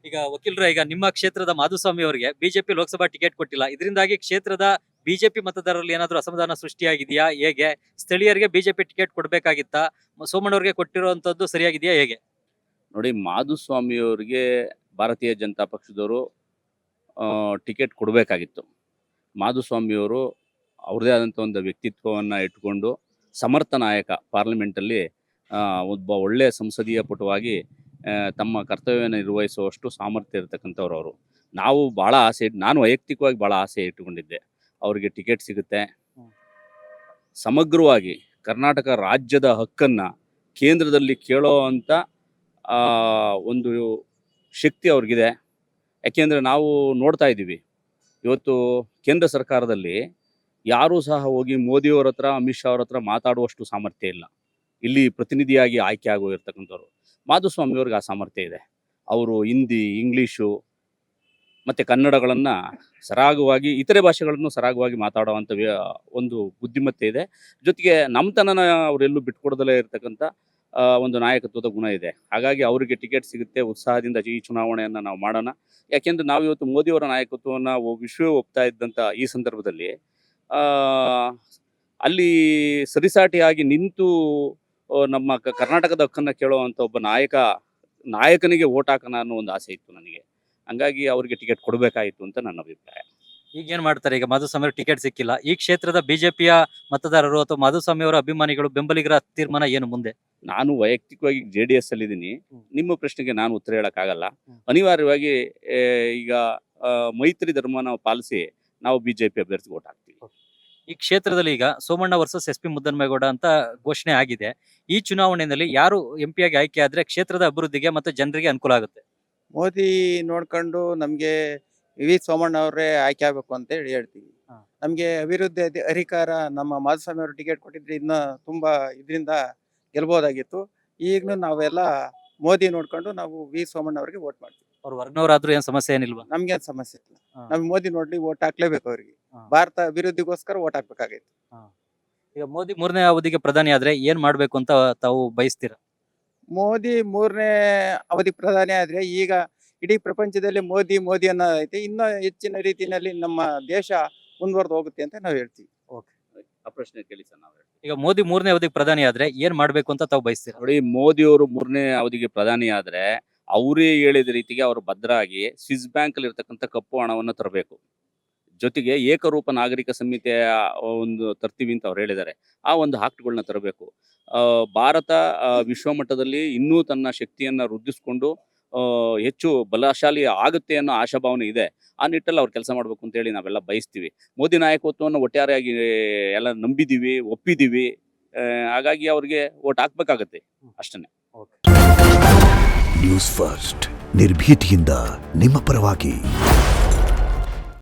ಈಗ ವಕೀಲರು ಈಗ ನಿಮ್ಮ ಕ್ಷೇತ್ರದ ಮಾಧುಸ್ವಾಮಿ ಅವರಿಗೆ ಬಿಜೆಪಿ ಲೋಕಸಭಾ ಟಿಕೆಟ್ ಕೊಟ್ಟಿಲ್ಲ. ಇದರಿಂದಾಗಿ ಕ್ಷೇತ್ರದ ಬಿಜೆಪಿ ಮತದಾರರಲ್ಲಿ ಏನಾದರೂ ಅಸಮಾಧಾನ ಸೃಷ್ಟಿಯಾಗಿದೆಯಾ? ಹೇಗೆ? ಸ್ಥಳೀಯರಿಗೆ ಬಿಜೆಪಿ ಟಿಕೆಟ್ ಕೊಡಬೇಕಾಗಿತ್ತಾ? ಸೋಮಣ್ಣವ್ರಿಗೆ ಕೊಟ್ಟಿರುವಂತದ್ದು ಸರಿಯಾಗಿದೆಯಾ ಹೇಗೆ? ನೋಡಿ, ಮಾಧುಸ್ವಾಮಿ ಅವರಿಗೆ ಭಾರತೀಯ ಜನತಾ ಪಕ್ಷದವರು ಟಿಕೆಟ್ ಕೊಡಬೇಕಾಗಿತ್ತು. ಮಾಧುಸ್ವಾಮಿಯವರು ಅವ್ರದೇ ಆದಂಥ ಒಂದು ವ್ಯಕ್ತಿತ್ವವನ್ನು ಇಟ್ಕೊಂಡು ಸಮರ್ಥ ನಾಯಕ, ಪಾರ್ಲಿಮೆಂಟಲ್ಲಿ ಒಬ್ಬ ಒಳ್ಳೆಯ ಸಂಸದೀಯ ಪಟುವಾಗಿ ತಮ್ಮ ಕರ್ತವ್ಯವನ್ನು ನಿರ್ವಹಿಸುವಷ್ಟು ಸಾಮರ್ಥ್ಯ ಇರತಕ್ಕಂಥವ್ರು ಅವರು. ನಾವು ಭಾಳ ನಾನು ವೈಯಕ್ತಿಕವಾಗಿ ಭಾಳ ಆಸೆ ಇಟ್ಟುಕೊಂಡಿದ್ದೆ, ಅವರಿಗೆ ಟಿಕೆಟ್ ಸಿಗುತ್ತೆ. ಸಮಗ್ರವಾಗಿ ಕರ್ನಾಟಕ ರಾಜ್ಯದ ಹಕ್ಕನ್ನು ಕೇಂದ್ರದಲ್ಲಿ ಕೇಳೋ ಅಂಥ ಒಂದು ಶಕ್ತಿ ಅವ್ರಿಗಿದೆ. ಯಾಕೆಂದರೆ ನಾವು ನೋಡ್ತಾ ಇದ್ದೀವಿ, ಇವತ್ತು ಕೇಂದ್ರ ಸರ್ಕಾರದಲ್ಲಿ ಯಾರೂ ಸಹ ಹೋಗಿ ಮೋದಿಯವ್ರ ಹತ್ರ, ಅಮಿತ್ ಶಾ ಅವ್ರ ಹತ್ರ ಮಾತಾಡುವಷ್ಟು ಸಾಮರ್ಥ್ಯ ಇಲ್ಲ. ಇಲ್ಲಿ ಪ್ರತಿನಿಧಿಯಾಗಿ ಆಯ್ಕೆ ಇರ್ತಕ್ಕಂಥವ್ರು ಮಾಧುಸ್ವಾಮಿಯವ್ರಿಗೆ ಆ ಸಾಮರ್ಥ್ಯ ಇದೆ. ಅವರು ಹಿಂದಿ, ಇಂಗ್ಲೀಷು ಮತ್ತು ಕನ್ನಡಗಳನ್ನು ಸರಾಗವಾಗಿ, ಇತರೆ ಭಾಷೆಗಳನ್ನು ಸರಾಗವಾಗಿ ಮಾತಾಡುವಂಥ ಒಂದು ಬುದ್ಧಿಮತ್ತೆ ಇದೆ. ಜೊತೆಗೆ ನಮ್ಮತನನ ಅವರೆಲ್ಲೂ ಬಿಟ್ಕೊಡದಲ್ಲೇ ಇರತಕ್ಕಂಥ ಒಂದು ನಾಯಕತ್ವದ ಗುಣ ಇದೆ. ಹಾಗಾಗಿ ಅವರಿಗೆ ಟಿಕೆಟ್ ಸಿಗುತ್ತೆ. ಉತ್ಸಾಹದಿಂದ ಈ ಚುನಾವಣೆಯನ್ನು ನಾವು ಮಾಡೋಣ. ಯಾಕೆಂದರೆ ನಾವು ಇವತ್ತು ಮೋದಿಯವರ ನಾಯಕತ್ವವನ್ನು ವಿಶ್ವವೇ ಒಪ್ತಾ ಇದ್ದಂಥ ಈ ಸಂದರ್ಭದಲ್ಲಿ ಅಲ್ಲಿ ಸರಿಸಾಟಿಯಾಗಿ ನಿಂತು ನಮ್ಮ ಕರ್ನಾಟಕದ ಹಕ್ಕನ್ನು ಕೇಳುವಂಥ ಒಬ್ಬ ನಾಯಕನಿಗೆ ಓಟ್ ಹಾಕೋಣ ಅನ್ನೋ ಒಂದು ಆಸೆ ಇತ್ತು ನನಗೆ. ಹಂಗಾಗಿ ಅವರಿಗೆ ಟಿಕೆಟ್ ಕೊಡಬೇಕಾಯಿತು ಅಂತ ನನ್ನ ಅಭಿಪ್ರಾಯ. ಈಗೇನ್ ಮಾಡ್ತಾರೆ? ಈಗ ಮಾಧುಸ್ವಾಮಿ ಅವರು ಟಿಕೆಟ್ ಸಿಕ್ಕಿಲ್ಲ. ಈ ಕ್ಷೇತ್ರದ ಬಿಜೆಪಿಯ ಮತದಾರರು ಅಥವಾ ಮಾಧುಸ್ವಾಮಿ ಅವರ ಅಭಿಮಾನಿಗಳು, ಬೆಂಬಲಿಗರ ತೀರ್ಮಾನ ಏನು ಮುಂದೆ? ನಾನು ವೈಯಕ್ತಿಕವಾಗಿ JDS ಅಲ್ಲಿದ್ದೀನಿ. ನಿಮ್ಮ ಪ್ರಶ್ನೆಗೆ ನಾನು ಉತ್ತರ ಹೇಳೋಕ್ಕಾಗಲ್ಲ. ಅನಿವಾರ್ಯವಾಗಿ ಈಗ ಮೈತ್ರಿ ಧರ್ಮನ ಪಾಲಿಸಿ ನಾವು ಬಿಜೆಪಿ ಅಭ್ಯರ್ಥಿಗೆ ಓಟ್ ಹಾಕ್ತೀವಿ. ಈ ಕ್ಷೇತ್ರದಲ್ಲಿ ಈಗ ಸೋಮಣ್ಣ ವರ್ಸಸ್ SP ಮುದ್ದನ್ಮೇಗೌಡ ಅಂತ ಘೋಷಣೆ ಆಗಿದೆ. ಈ ಚುನಾವಣೆಯಲ್ಲಿ ಯಾರು MP ಆಗಿ ಆಯ್ಕೆ ಆದ್ರೆ ಕ್ಷೇತ್ರದ ಅಭಿವೃದ್ಧಿಗೆ ಮತ್ತು ಜನರಿಗೆ ಅನುಕೂಲ ಆಗುತ್ತೆ? ಮೋದಿ ನೋಡ್ಕೊಂಡು ನಮ್ಗೆ ಸೋಮಣ್ಣ ಅವರೇ ಆಯ್ಕೆ ಆಗ್ಬೇಕು ಅಂತ ಹೇಳಿ ಹೇಳ್ತೀವಿ. ನಮ್ಗೆ ಅಭಿವೃದ್ಧಿ ಅಧಿಕಾರ ನಮ್ಮ ಮಾಧುಸ್ವಾಮಿ ಅವರು ಟಿಕೆಟ್ ಕೊಟ್ಟಿದ್ರೆ ಇನ್ನ ತುಂಬಾ ಇದರಿಂದ ಗೆಲ್ಬೋದಾಗಿತ್ತು. ಈಗಲೂ ನಾವೆಲ್ಲ ಮೋದಿ ನೋಡ್ಕೊಂಡು ನಾವು ಸೋಮಣ್ಣ ಅವರಿಗೆ ವೋಟ್ ಮಾಡ್ತೀವಿ. ಅವ್ರು ವರ್ಗನವರಾದ್ರೂ ಏನ್ ಸಮಸ್ಯೆ ಏನಿಲ್ವಾ? ನಮ್ಗೇನ್ ಸಮಸ್ಯೆ ಇಲ್ಲ. ನಮ್ಗೆ ಮೋದಿ ನೋಡ್ಲಿ ವೋಟ್ ಹಾಕ್ಲೇಬೇಕು ಅವ್ರಿಗೆ. ಭಾರತ ಅಭಿವೃದ್ಧಿಗೋಸ್ಕರ ವೋಟ್ ಹಾಕ್ಬೇಕಾಗೈತೆ. ಈಗ ಮೋದಿ 3ನೇ ಅವಧಿಗೆ ಪ್ರಧಾನಿ ಆದ್ರೆ ಏನ್ ಮಾಡ್ಬೇಕು ಅಂತ ತಾವು ಬಯಸ್ತೀರಾ? ಮೋದಿ 3ನೇ ಅವಧಿ ಪ್ರಧಾನಿ ಆದ್ರೆ ಈಗ ಇಡೀ ಪ್ರಪಂಚದಲ್ಲಿ ಮೋದಿ ಅನ್ನೋ ಐತೆ. ಇನ್ನೂ ಹೆಚ್ಚಿನ ರೀತಿಯಲ್ಲಿ ನಮ್ಮ ದೇಶ ಮುಂದುವರೆದು ಹೋಗುತ್ತೆ ಅಂತ ನಾವು ಹೇಳ್ತೀವಿ. ಆ ಪ್ರಶ್ನೆ ಕೇಳಿ ಸರ್. ನಾವು ಈಗ ಮೋದಿ 3ನೇ ಅವಧಿಗೆ ಪ್ರಧಾನಿ ಆದ್ರೆ ಏನ್ ಮಾಡ್ಬೇಕು ಅಂತ ತಾವು ಬಯಸ್ತೀರಾ? ನೋಡಿ, ಮೋದಿಯವರು 3ನೇ ಅವಧಿಗೆ ಪ್ರಧಾನಿ ಆದರೆ ಅವರೇ ಹೇಳಿದ ರೀತಿಗೆ ಅವರು ಭದ್ರಾಗಿ ಸ್ವಿಸ್ ಬ್ಯಾಂಕಲ್ಲಿ ಇರ್ತಕ್ಕಂಥ ಕಪ್ಪು ಹಣವನ್ನು ತರಬೇಕು. ಜೊತೆಗೆ ಏಕರೂಪ ನಾಗರಿಕ ಸಂಹಿತೆಯ ಒಂದು ತರ್ತೀವಿ ಅಂತ ಅವ್ರು ಹೇಳಿದ್ದಾರೆ. ಆ ಒಂದು ಆಕ್ಟ್ಗಳನ್ನ ತರಬೇಕು. ಭಾರತ ವಿಶ್ವಮಟ್ಟದಲ್ಲಿ ಇನ್ನೂ ತನ್ನ ಶಕ್ತಿಯನ್ನು ವೃದ್ಧಿಸ್ಕೊಂಡು ಹೆಚ್ಚು ಬಲಶಾಲಿ ಆಗುತ್ತೆ ಅನ್ನೋ ಆಶಾಭಾವನೆ ಇದೆ. ಆ ನಿಟ್ಟಲ್ಲಿ ಅವ್ರು ಕೆಲಸ ಮಾಡಬೇಕು ಅಂತೇಳಿ ನಾವೆಲ್ಲ ಬಯಸ್ತೀವಿ. ಮೋದಿ ನಾಯಕತ್ವವನ್ನು ಒಟ್ಟಾರೆಯಾಗಿ ಎಲ್ಲ ನಂಬಿದ್ದೀವಿ, ಒಪ್ಪಿದ್ದೀವಿ. ಹಾಗಾಗಿ ಅವ್ರಿಗೆ ವೋಟ್ ಹಾಕ್ಬೇಕಾಗತ್ತೆ, ಅಷ್ಟೇ. ನ್ಯೂಸ್ ಫಸ್ಟ್, ನಿರ್ಭೀತಿಯಿಂದ ನಿಮ್ಮ ಪರವಾಗಿ.